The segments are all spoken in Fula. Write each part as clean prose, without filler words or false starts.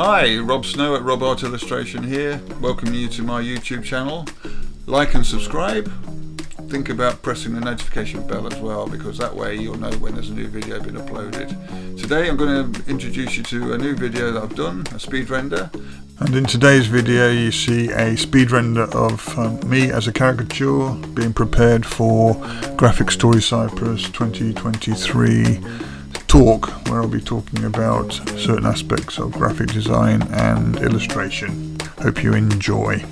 Hi, Rob Snow at Rob Art Illustration here. Welcome you to my YouTube channel. Like and subscribe. Think about pressing the notification bell as well, because that way you'll know when there's a new video been uploaded. Today I'm going to introduce you to a new video that I've done, a speed render. And in today's video you see a speed render of me as a caricature being prepared for Graphics Stories Cyprus 2023 talk, where I'll be talking about certain aspects of graphic design and illustration. Hope you enjoy.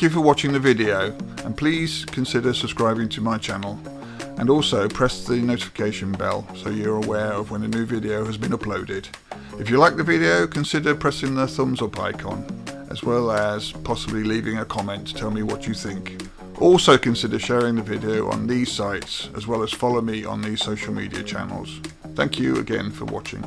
you for watching the video, and please consider subscribing to my channel, and also press the notification bell so you're aware of when a new video has been uploaded. If you like the video, consider pressing the thumbs up icon, as well as possibly leaving a comment to tell me what you think. Also consider sharing the video on these sites, as well as follow me on these social media channels. Thank you again for watching.